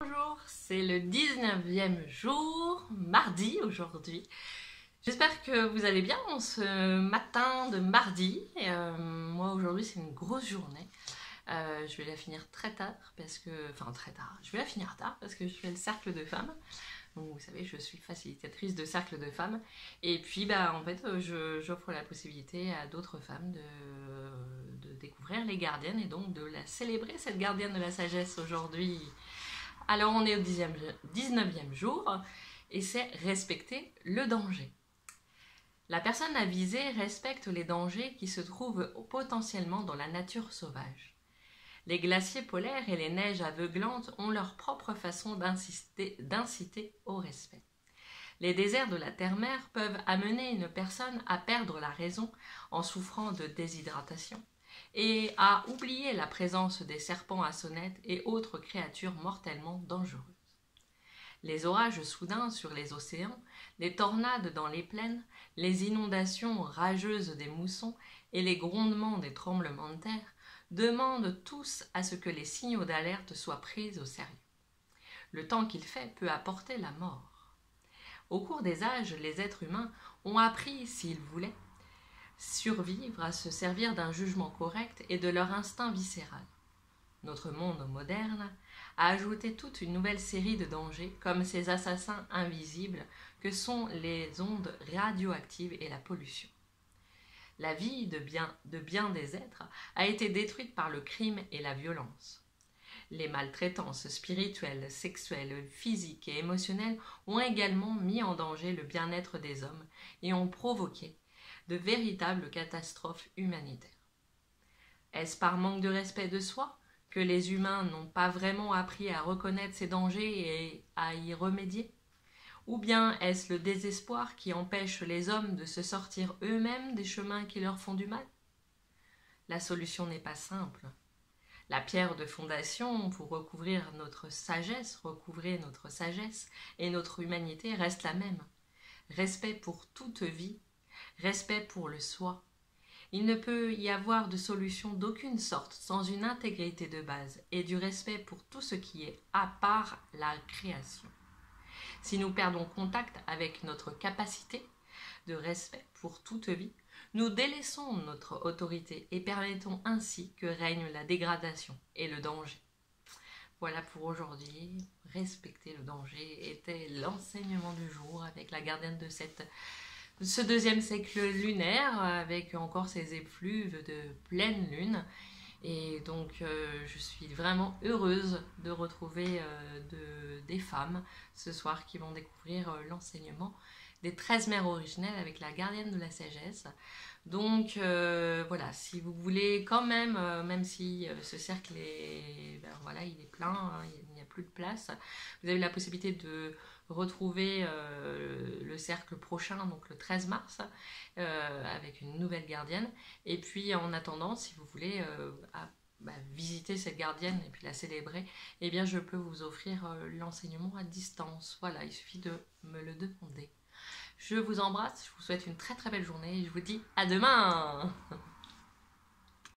Bonjour, c'est le 19e jour, mardi aujourd'hui. J'espère que vous allez bien en ce matin de mardi. Moi aujourd'hui c'est une grosse journée. Je vais la finir très tard parce que... Enfin très tard, je vais la finir tard parce que je fais le cercle de femmes. Donc vous savez, je suis facilitatrice de cercle de femmes. Et puis en fait, j'offre la possibilité à d'autres femmes de découvrir les gardiennes et donc de la célébrer, cette gardienne de la sagesse aujourd'hui. Alors on est au 19e jour et c'est respecter le danger. La personne avisée respecte les dangers qui se trouvent potentiellement dans la nature sauvage. Les glaciers polaires et les neiges aveuglantes ont leur propre façon d'inciter au respect. Les déserts de la terre-mer peuvent amener une personne à perdre la raison en souffrant de déshydratation et à oublier la présence des serpents à sonnette et autres créatures mortellement dangereuses. Les orages soudains sur les océans, les tornades dans les plaines, les inondations rageuses des moussons et les grondements des tremblements de terre demandent tous à ce que les signaux d'alerte soient pris au sérieux. Le temps qu'il fait peut apporter la mort. Au cours des âges, les êtres humains ont appris, s'ils voulaient, survivre à se servir d'un jugement correct et de leur instinct viscéral. Notre monde moderne a ajouté toute une nouvelle série de dangers comme ces assassins invisibles que sont les ondes radioactives et la pollution. La vie de bien des êtres a été détruite par le crime et la violence. Les maltraitances spirituelles, sexuelles, physiques et émotionnelles ont également mis en danger le bien-être des hommes et ont provoqué de véritables catastrophes humanitaires. Est-ce par manque de respect de soi que les humains n'ont pas vraiment appris à reconnaître ces dangers et à y remédier? Ou bien est-ce le désespoir qui empêche les hommes de se sortir eux-mêmes des chemins qui leur font du mal? La solution n'est pas simple. La pierre de fondation pour recouvrir notre sagesse et notre humanité reste la même. Respect pour toute vie, respect pour le soi. Il ne peut y avoir de solution d'aucune sorte sans une intégrité de base et du respect pour tout ce qui est à part la création. Si nous perdons contact avec notre capacité de respect pour toute vie, nous délaissons notre autorité et permettons ainsi que règne la dégradation et le danger. Voilà pour aujourd'hui. Respecter le danger était l'enseignement du jour avec la gardienne de ce deuxième cycle lunaire avec encore ces effluves de pleine lune. Et donc je suis vraiment heureuse de retrouver des femmes ce soir qui vont découvrir l'enseignement des 13 mères originelles avec la gardienne de la sagesse. Donc voilà, si vous voulez quand même, même si ce cercle est, voilà, il est plein, hein, il n'y a plus de place, vous avez la possibilité de retrouver le cercle prochain, donc le 13 mars, avec une nouvelle gardienne. Et puis en attendant, si vous voulez visiter cette gardienne et puis la célébrer, eh bien je peux vous offrir l'enseignement à distance. Voilà, il suffit de me le demander. Je vous embrasse, je vous souhaite une très très belle journée et je vous dis à demain.